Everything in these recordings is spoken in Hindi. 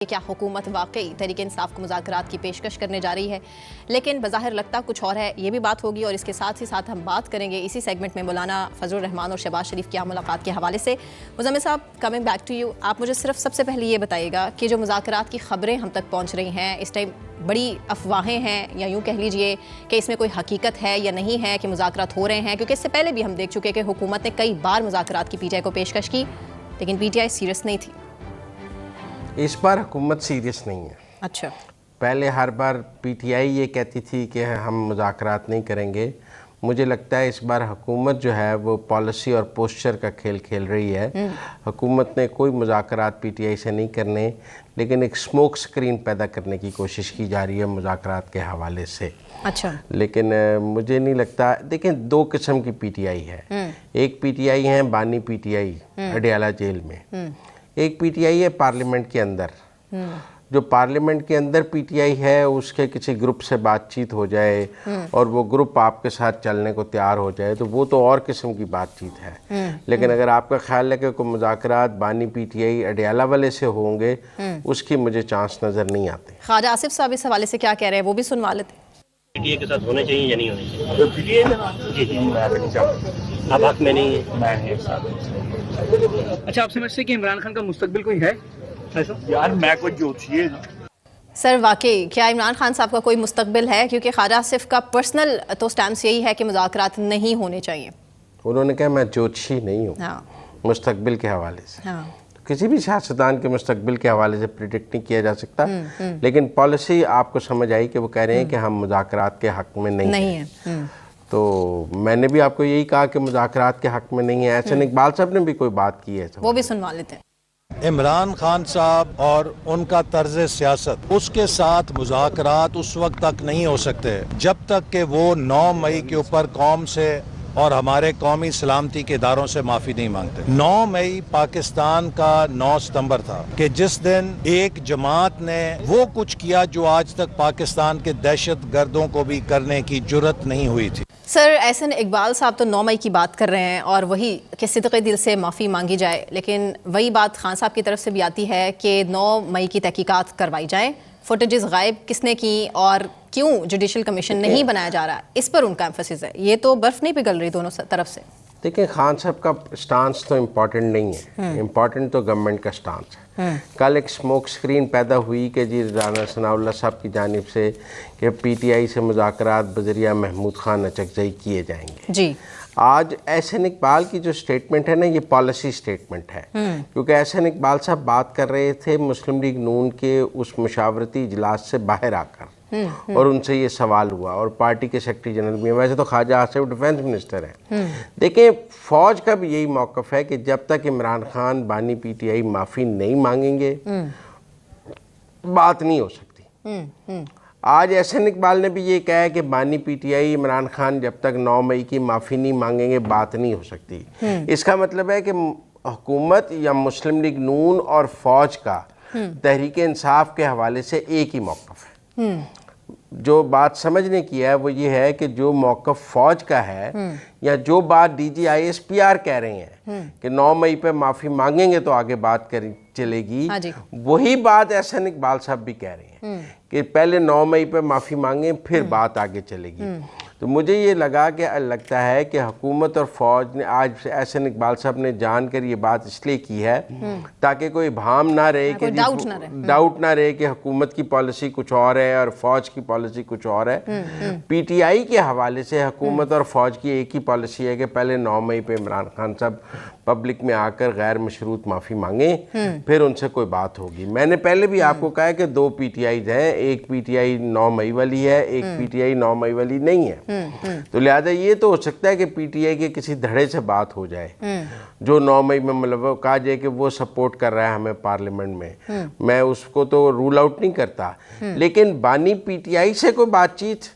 क्या हुकूमत वाकई तहरीक इंसाफ को मुज़ाकरात की पेशकश करने जा रही है, लेकिन बज़ाहिर लगता कुछ और है। ये भी बात होगी और इसके साथ ही साथ हम बात करेंगे इसी सेगमेंट में मौलाना फजलुर रहमान और शहबाज शरीफ की मुलाकात के हवाले से। मुज़म्मिल साहब, कमिंग बैक टू यू, आप मुझे सिर्फ सबसे पहले ये बताइएगा कि जो मुज़ाकरात की खबरें हम तक पहुँच रही हैं इस टाइम, बड़ी अफवाहें हैं या यूँ कह लीजिए कि इसमें कोई हकीकत है या नहीं है कि मुज़ाकरात हो रहे हैं? क्योंकि इससे पहले भी हम देख चुके कि हुकूमत ने कई बार मुज़ाकरात की पीटीआई को पेशकश की, लेकिन पीटीआई सीरियस नहीं थी। इस बार हुकूमत सीरियस नहीं है। अच्छा, पहले हर बार पीटीआई ये कहती थी कि हम मुज़ाकरात नहीं करेंगे। मुझे लगता है इस बार हुकूमत जो है वो पॉलिसी और पोस्चर का खेल खेल रही है। हुकूमत ने कोई मुज़ाकरात पीटीआई से नहीं करने, लेकिन एक स्मोक स्क्रीन पैदा करने की कोशिश की जा रही है मुज़ाकरात के हवाले से। अच्छा, लेकिन मुझे नहीं लगता। देखें, दो किस्म की पीटीआई है। एक पीटीआई है बानी पीटीआई अडियाला जेल में, एक पीटीआई है पार्लियामेंट के अंदर। जो पार्लियामेंट के अंदर पीटीआई है उसके किसी ग्रुप से बातचीत हो जाए और वो ग्रुप आपके साथ चलने को तैयार हो जाए तो वो तो और किस्म की बातचीत है। लेकिन अगर आपका ख्याल है कि कोई मुज़ाकरात बानी पीटीआई अडियाला वाले से होंगे, उसकी मुझे चांस नज़र नहीं आते। ख्वाजा आसिफ साहब इस हवाले से क्या कह रहे हैं, वो भी सुनवा लेते। पीटीए के साथ होने चाहिए या नहीं होने चाहिए? पीटीए अब हक में नहीं है। अच्छा, आप समझते हैं कि इमरान खान का मुस्तकबिल कोई है ऐसा? यार मैं कोई जोशी है सर, वाकई क्या इमरान खान साहब का कोई मुस्तकबिल है? क्योंकि ख्वाजा आसिफ का पर्सनल तो स्टैंड यही है कि मुज़ाकरात नहीं होने चाहिए। उन्होंने कहा मैं जोशी नहीं हूँ। हाँ, मुस्तकबिल के हवाले से हाँ, किसी भी सियासतदान के मुस्तकबिल के हवाले से प्रिडिक्ट नहीं किया जा सकता। लेकिन पॉलिसी आपको समझ आई कि वो कह रहे हैं कि हम मुज़ाकरात के हक में नहीं हैं। तो मैंने भी आपको यही कहा कि मुज़ाकरात के हक में नहीं है। एहसन इकबाल साहब ने भी कोई बात की है, वो भी सुनवा लेते हैं। इमरान खान साहब और उनका तर्ज सियासत, उसके साथ मुज़ाकरात उस वक्त तक नहीं हो सकते जब तक कि वो 9 मई के ऊपर कौम से और हमारे कौमी सलामती के इदारों से माफ़ी नहीं मांगते। 9 मई पाकिस्तान का 9 सितंबर था कि जिस दिन एक जमात ने वो कुछ किया जो आज तक पाकिस्तान के दहशत गर्दों को भी करने की जुर्रत नहीं हुई थी। सर, एहसन इकबाल साहब तो 9 मई की बात कर रहे हैं और वही कि सिद्क़े दिल से माफ़ी मांगी जाए, लेकिन वही बात खान साहब की तरफ से भी आती है कि 9 मई की तहकीकात करवाई जाए। फुटेजेस गायब किसने की और क्यों जुडिशल कमीशन नहीं बनाया जा रहा, इस पर उनका एम्फेसिस है। ये तो बर्फ़ नहीं पिघल रही दोनों तरफ से। देखिए, खान साहब का स्टांस तो इम्पॉर्टेंट नहीं है, इम्पॉर्टेंट तो गवर्नमेंट का स्टांस है। कल एक स्मोक स्क्रीन पैदा हुई कि जी राना सनाउल्लाह साहब की जानिब से कि पीटीआई से मुज़ाकरात बजरिया महमूद खान अचकजई किए जाएंगे जी। आज एहसन इकबाल की जो स्टेटमेंट है ना, ये पॉलिसी स्टेटमेंट है। क्योंकि एहसन इकबाल साहब बात कर रहे थे मुस्लिम लीग नून के उस मशावरती इजलास से बाहर आकर, और उनसे ये सवाल हुआ और पार्टी के सेक्रेटरी जनरल भी, वैसे तो ख्वाजा आसिफ डिफेंस मिनिस्टर हैं। देखिए, फौज का भी यही मौक़िफ़ है कि जब तक इमरान खान बानी पीटीआई माफ़ी नहीं मांगेंगे बात नहीं हो सकती। आज एहसन इकबाल ने भी ये कहा है कि बानी पीटीआई इमरान खान जब तक 9 मई की माफ़ी नहीं मांगेंगे बात नहीं हो सकती। इसका मतलब है कि हुकूमत या मुस्लिम लीग नून और फौज का तहरीक इंसाफ के हवाले से एक ही मौक़िफ़ है। जो बात समझने की है वो ये है कि जो मौक़िफ़ फौज का है या जो बात DGISPR कह रहे हैं कि 9 मई पे माफ़ी मांगेंगे तो आगे बात चलेगी, वही बात एहसन इकबाल साहब भी कह रहे हैं कि पहले 9 मई पे माफ़ी मांगें फिर बात आगे चलेगी। तो मुझे ये लगता है कि हुकूमत और फ़ौज ने, आज एहसन इकबाल साहब ने जानकर ये बात इसलिए की है ताकि कोई भाम ना रहे कि डाउट ना रहे कि हुकूमत की पॉलिसी कुछ और है और फ़ौज की पॉलिसी कुछ और है। पीटीआई के हवाले से हुकूमत और फ़ौज की एक ही पॉलिसी है कि पहले 9 मई पे इमरान खान साहब पब्लिक में आकर गैर मशरूत माफ़ी मांगें, फिर उनसे कोई बात होगी। मैंने पहले भी आपको कहा है कि 2 पीटीआईज हैं, एक पीटीआई 9 मई वाली है, एक पीटीआई 9 मई वाली नहीं है। तो लिहाजा ये तो हो सकता है कि पीटीआई के किसी धड़े से बात हो जाए जो 9 मई में मतलब कहा जाए कि वो सपोर्ट कर रहा है हमें पार्लियामेंट में। मैं उसको तो रूल आउट नहीं करता, लेकिन बानी पीटीआई से कोई बातचीत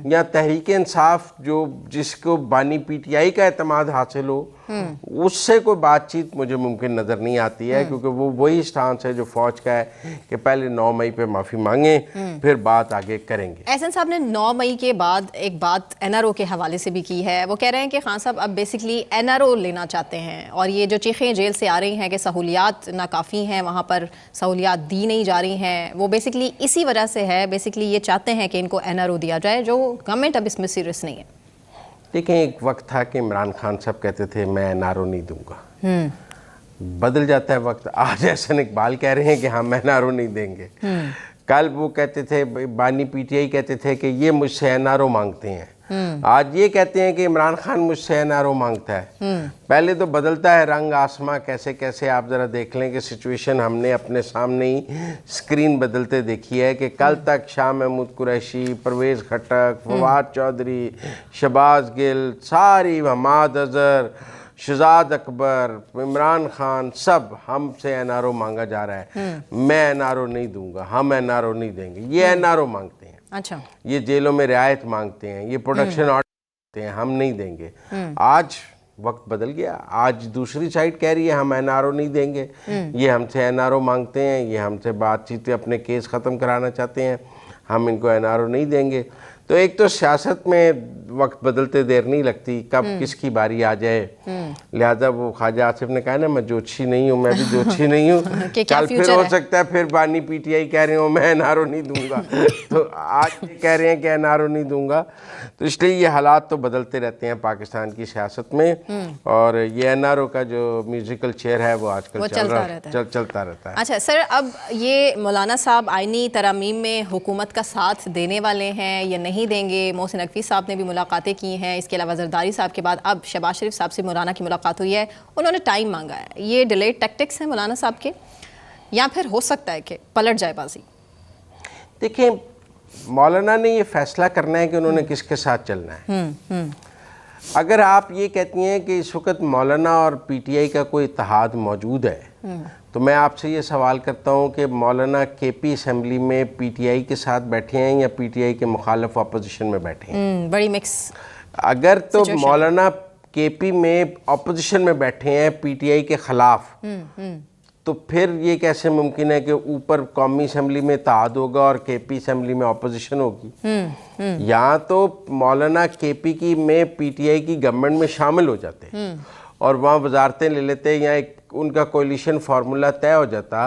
या तहरीक इंसाफ जो जिसको बानी पीटीआई का एतमाद हासिल हो उससे कोई बातचीत मुझे मुमकिन नज़र नहीं आती है, क्योंकि वो वही स्टांस है जो फौज का है कि पहले 9 मई पे माफ़ी मांगे, फिर बात आगे करेंगे। एहसन साहब ने 9 मई के बाद एक बात NRO के हवाले से भी की है। वो कह रहे हैं कि खान साहब अब बेसिकली NRO लेना चाहते हैं, और ये जो चीखें जेल से आ रही हैं कि सहूलियात नाकाफ़ी हैं, वहाँ पर सहूलियात दी नहीं जा रही हैं, वो बेसिकली इसी वजह से है। बेसिकली ये चाहते हैं कि इनको NRO दिया जाए, जो गवर्नमेंट अब इसमें सीरियस नहीं है। देखें, एक वक्त था कि इमरान खान साहब कहते थे मैं NRO नहीं दूंगा, बदल जाता है वक्त। आज एहसन इकबाल कह रहे हैं कि हाँ मैं NRO नहीं देंगे। कल वो कहते थे, बानी PTI कहते थे कि ये मुझसे NRO मांगते हैं, आज ये कहते हैं कि इमरान खान मुझसे NRO मांगता है। पहले तो बदलता है रंग आसमां कैसे कैसे। आप ज़रा देख लें कि सिचुएशन हमने अपने सामने ही स्क्रीन बदलते देखी है कि कल तक शाह महमूद कुरैशी, परवेज़ खट्टक, फवाद चौधरी, शहबाज गिल, सारी हमाद अजहर, शहजाद अकबर, इमरान खान, सब हमसे NRO मांगा जा रहा है। मैं NRO नहीं दूंगा, हम NRO नहीं देंगे। ये NRO मांगते हैं। अच्छा, ये जेलों में रियायत मांगते हैं, ये प्रोडक्शन ऑर्डर मांगते हैं, हम नहीं देंगे। आज वक्त बदल गया, आज दूसरी साइड कह रही है हम NRO नहीं देंगे, ये हमसे NRO मांगते हैं, ये हमसे बातचीत अपने केस ख़त्म कराना चाहते हैं, हम इनको NRO नहीं देंगे। तो एक तो सियासत में वक्त बदलते देर नहीं लगती, कब किसकी बारी आ जाए। लिहाजा वो ख्वाजा आसिफ ने कहा ना मैं जोशी नहीं हूँ, मैं भी जोशी नहीं हूँ, कल फिर हो सकता है फिर बानी PTI कह रहे हो मैं NRO नहीं दूंगा। तो आज ये कह रहे हैं कि NRO नहीं दूंगा। तो इसलिए ये हालात तो बदलते रहते हैं पाकिस्तान की सियासत में, और ये NRO का जो म्यूजिकल चेयर है वो आजकल चलता रहता है। अच्छा सर, अब ये मौलाना साहब आईनी तरामीम में हुकूमत का साथ देने वाले हैं या नहीं देंगे? मोहसिन नकवी साहब ने भी मुलाकातें की हैं, इसके अलावा जरदारी साहब के बाद अब शहबाज शरीफ साहब से मौलाना की मुलाकात हुई है, उन्होंने टाइम मांगा है। ये डिलेड टैक्टिक्स हैं मौलाना साहब के, या फिर हो सकता है कि पलट जाए बाजी? देखिए, मौलाना ने ये फैसला करना है कि उन्होंने किसके साथ चलना है। अगर आप ये कहती हैं कि इस वक्त मौलाना और PTI का कोई इत्तेहाद मौजूद है, तो मैं आपसे ये सवाल करता हूँ कि मौलाना KP असम्बली में PTI के साथ बैठे हैं या PTI के मुखालिफ अपोजिशन में बैठे हैं? बड़ी मिक्स। अगर तो मौलाना KP में अपोजिशन में बैठे हैं PTI के खिलाफ, तो फिर ये कैसे मुमकिन है कि ऊपर कौमी असम्बली में इत्तेहाद होगा और KP असम्बली में अपोजिशन होगी? या तो मौलाना KP की में PTI की गवर्नमेंट में शामिल हो जाते और वहाँ वजारतें ले लेते, या एक उनका कोलिशन फार्मूला तय हो जाता,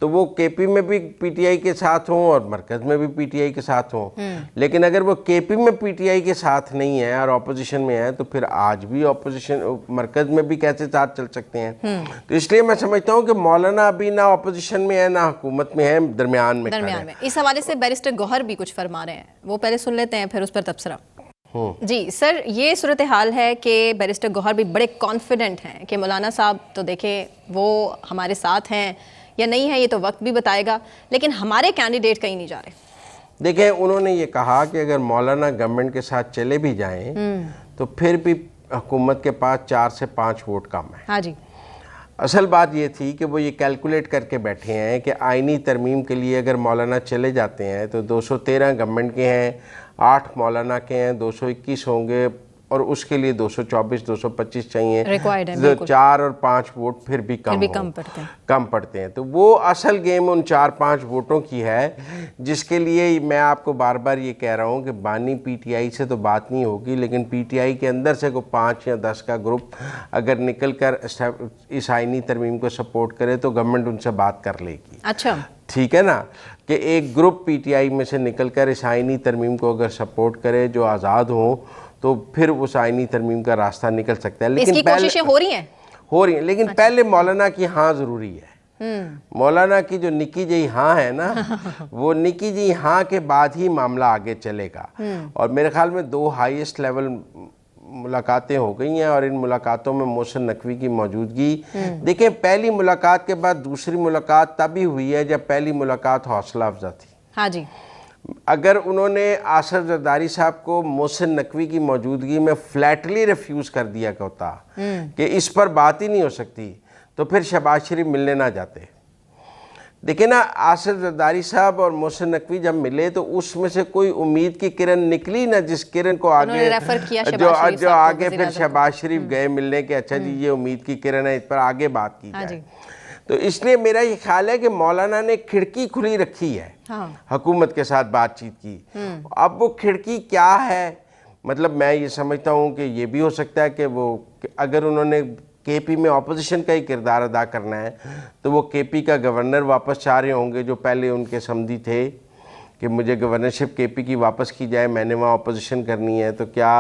तो वो KP में भी PTI के साथ हों और मरकज़ में भी PTI के साथ हों। लेकिन अगर वो KP में PTI के साथ नहीं है और अपोजिशन में है, तो फिर आज भी अपोजिशन मरकज़ में भी कैसे साथ चल सकते हैं? तो इसलिए मैं समझता हूँ कि मौलाना अभी ना अपोजिशन में है ना हुकूमत में है, दरमियान में। इस हवाले से बैरिस्टर गौहर भी कुछ फरमा रहे हैं, वो पहले सुन लेते हैं फिर उस पर तबसरा। जी सर, ये सूरत हाल है कि बैरिस्टर गौहर भी बड़े कॉन्फिडेंट हैं कि मौलाना साहब तो देखें वो हमारे साथ हैं या नहीं है, ये तो वक्त भी बताएगा, लेकिन हमारे कैंडिडेट कहीं नहीं जा रहे। देखें, उन्होंने ये कहा कि अगर मौलाना गवर्नमेंट के साथ चले भी जाएं तो फिर भी हुकूमत के पास 4 से 5 वोट कम है। हाँ जी। असल बात ये थी कि वो ये कैलकुलेट करके बैठे हैं कि आइनी तरमीम के लिए अगर मौलाना चले जाते हैं तो 213 गवर्नमेंट के हैं, 8 मौलाना के हैं, 221 होंगे, और उसके लिए 224 225 चाहिए, तो 4 और 5 वोट फिर भी कम पड़ते हैं। तो वो असल गेम उन 4-5 वोटों की है, जिसके लिए मैं आपको बार बार ये कह रहा हूँ कि बानी PTI से तो बात नहीं होगी, लेकिन PTI के अंदर से कोई 5 या 10 का ग्रुप अगर निकल कर इस आइनी तरमीम को सपोर्ट करे तो गवर्नमेंट उनसे बात कर लेगी। अच्छा, ठीक है ना, कि एक ग्रुप PTI में से निकल कर इस आइनी तरमीम को अगर सपोर्ट करे जो आज़ाद हो, तो फिर उस आइनी तरमीम का रास्ता निकल सकता है। लेकिन कोशिशें हो रही हैं, लेकिन अच्छा, पहले मौलाना की हाँ ज़रूरी है। मौलाना की जो निकी जी हाँ है ना, वो निकी जी हाँ के बाद ही मामला आगे चलेगा। और मेरे ख्याल में 2 हाईएस्ट लेवल मुलाकातें हो गई हैं, और इन मुलाकातों में मोहसिन नकवी की मौजूदगी, देखें पहली मुलाकात के बाद दूसरी मुलाकात तभी हुई है जब पहली मुलाकात हौसला अफजा थी। हाँ जी। अगर उन्होंने आसफ जरदारी साहब को मोहसिन नकवी की मौजूदगी में फ्लैटली रिफ्यूज़ कर दिया होता कि इस पर बात ही नहीं हो सकती, तो फिर शहबाज शरीफ मिलने ना जाते। देखिए ना, आसिफ जरदारी साहब और मोहसिन नकवी जब मिले तो उसमें से कोई उम्मीद की किरण निकली ना, जिस किरण को आगे रेफर किया जो आगे फिर शहबाज शरीफ गए मिलने के, अच्छा जी ये उम्मीद की किरण है, इस पर आगे बात की जाए। तो इसलिए मेरा ये ख्याल है कि मौलाना ने खिड़की खुली रखी है हुकूमत के साथ बातचीत की। अब वो खिड़की क्या है, मतलब मैं ये समझता हूँ कि ये भी हो सकता है कि वो अगर उन्होंने केपी में ऑपोजिशन का ही किरदार अदा करना है तो वो केपी का गवर्नर वापस चाह रहे होंगे, जो पहले उनके समधी थे कि मुझे गवर्नरशिप केपी की वापस की जाए, मैंने वहाँ ऑपोजिशन करनी है। तो क्या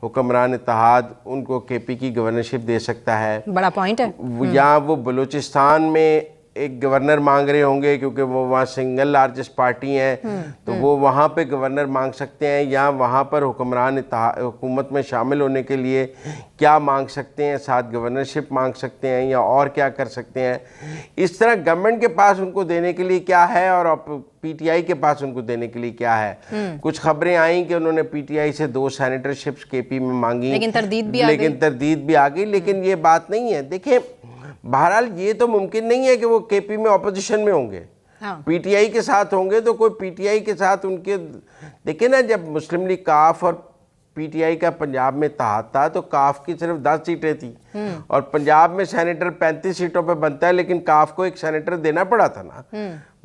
हुक्मरान इत्तेहाद उनको केपी की गवर्नरशिप दे सकता है? बड़ा पॉइंट है। या वो बलूचिस्तान में एक गवर्नर मांग रहे होंगे क्योंकि वो वहाँ सिंगल लार्जेस्ट पार्टी है, तो वो वहाँ पे गवर्नर मांग सकते हैं, या वहाँ पर हुक्मरान हुकूमत में शामिल होने के लिए क्या मांग सकते हैं, साथ गवर्नरशिप मांग सकते हैं, या और क्या कर सकते हैं। इस तरह गवर्नमेंट के पास उनको देने के लिए क्या है और पीटीआई के पास उनको देने के लिए क्या है। कुछ खबरें आई कि उन्होंने पीटीआई से 2 सेनेटरशिप्स केपी में मांगी, लेकिन तरदीद भी आ गई। लेकिन ये बात नहीं है। देखिए बहरहाल ये तो मुमकिन नहीं है कि वो केपी में ऑपोजिशन में होंगे, पीटीआई के साथ होंगे। तो कोई पीटीआई के साथ उनके, देखिए ना, जब मुस्लिम लीग काफ और पीटीआई का पंजाब में इत्तेहाद था तो काफ की सिर्फ 10 सीटें थी और पंजाब में सेनेटर 35 सीटों पे बनता है, लेकिन काफ को एक सेनेटर देना पड़ा था ना,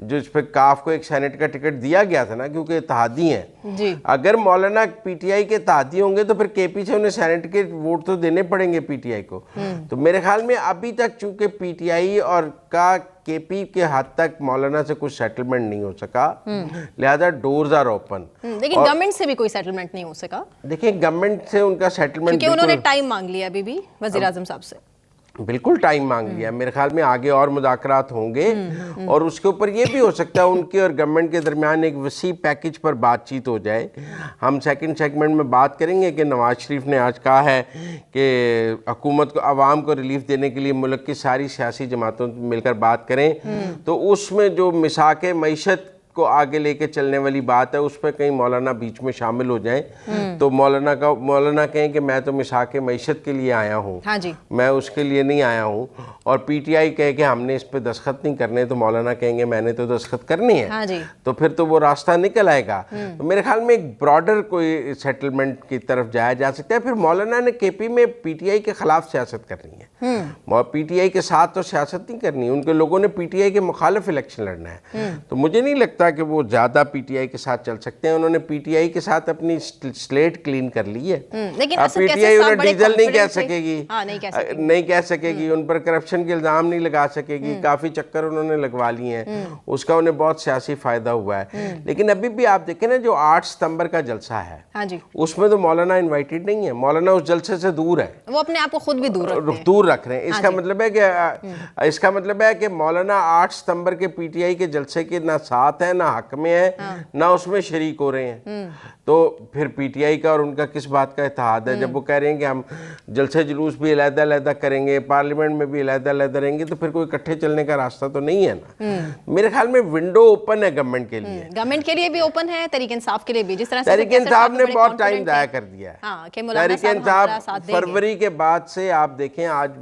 जो इस पे काफ को एक सेनेट का टिकट दिया गया था ना, क्योंकि इत्तेहादी हैं। अगर मौलाना पीटीआई के इत्तेहादी होंगे तो फिर केपी से उन्हें सेनेट के वोट तो देने पड़ेंगे पीटीआई को। तो मेरे ख्याल में अभी तक चूंकि पीटीआई और का केपी के हद तक मौलाना से कुछ सेटलमेंट नहीं हो सका, लिहाजा डोर्स आर ओपन। लेकिन गवर्नमेंट से भी कोई सेटलमेंट नहीं हो सका। देखिए गवर्नमेंट से उनका सेटलमेंट, क्योंकि उन्होंने टाइम मांग लिया अभी भी वज़ीर आज़म साहब से, बिल्कुल टाइम मांग लिया। मेरे ख्याल में आगे और मुज़ाकरात होंगे और उसके ऊपर ये भी हो सकता है उनके और गवर्नमेंट के दरमियान एक वसी पैकेज पर बातचीत हो जाए। हम सेकंड सेगमेंट में बात करेंगे कि नवाज शरीफ ने आज कहा है कि हुकूमत को, आवाम को रिलीफ देने के लिए मुल्क की सारी सियासी जमातों मिलकर बात करें। तो उसमें जो मिसाके मईशत को आगे लेके चलने वाली बात है उस पर कहीं मौलाना बीच में शामिल हो जाएं तो मौलाना कहें कि मैं तो मिसाके मईशत के लिए आया हूँ, हाँ जी, मैं उसके लिए नहीं आया हूँ, और पीटीआई कहे कि हमने इस पे दस्तखत नहीं करने, तो मौलाना कहेंगे मैंने तो दस्तखत करनी है, हाँ जी। तो फिर तो वो रास्ता निकल आएगा। तो मेरे ख्याल में एक ब्रॉडर कोई सेटलमेंट की तरफ जाया जा सकता है। फिर मौलाना ने केपी में पीटीआई के खिलाफ सियासत करनी है, पीटीआई के साथ तो सियासत नहीं करनी, उनके लोगों ने पीटीआई के मुखालिफ इलेक्शन लड़ना है। तो मुझे नहीं लगता कि वो ज़्यादा पीटीआई के साथ चल सकते हैं। उन्होंने पीटीआई के साथ अपनी स्लेट क्लीन कर ली है। लेकिन पीटीआई उन्हें डीजल नहीं कह सकेगी, नहीं कह सकेगी, उन पर करप्शन के इल्ज़ाम नहीं लगा सकेगी, काफ़ी चक्कर उन्होंने लगवा लिए हैं, उसका उन्हें बहुत सियासी फ़ायदा हुआ है। लेकिन अभी भी आप देखें ना, जो 8 सितंबर का जलसा है, हाँ जी, उसमें तो मौलाना इन्वाइटेड नहीं है, मौलाना उस जलसे से दूर है, वो अपने आप को खुद भी दूर रख रहे हैं। इसका मतलब है कि मौलाना 8 सितंबर के पीटीआई के जलसे के ना साथ है, ना हक में है, ना उसमें शरीक हो रहे हैं। तो फिर पीटीआई का और उनका किस बात का इत्तेहाद है? जब वो कह रहे हैं कि हम जलसे जुलूस भी अलग-अलग करेंगे, पार्लियामेंट में भी अलग-अलग रहेंगे, तो फिर कोई इकट्ठे चलने का रास्ता तो नहीं है ना। मेरे ख्याल में विंडो ओपन है गवर्नमेंट के लिए, गवर्नमेंट के लिए भी ओपन है, तहरीक इंसाफ के लिए भी। जिस तरह तहरीक इंसाफ ने बहुत टाइम ज़ाया कर दिया है। तहरीक इंसाफ फरवरी के बाद से, आप देखें आज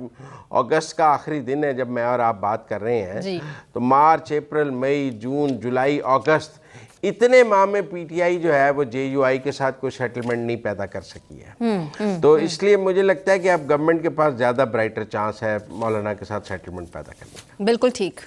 अगस्त का आखिरी दिन है जब मैं और आप बात कर रहे हैं, तो मार्च, अप्रैल, मई, जून, जुलाई, अगस्त, इतने माह में पीटीआई जो है वो जेयूआई के साथ कोई सेटलमेंट नहीं पैदा कर सकी है। तो इसलिए मुझे लगता है कि अब गवर्नमेंट के पास ज़्यादा ब्राइटर चांस है मौलाना के साथ सेटलमेंट पैदा करने का। बिल्कुल ठीक।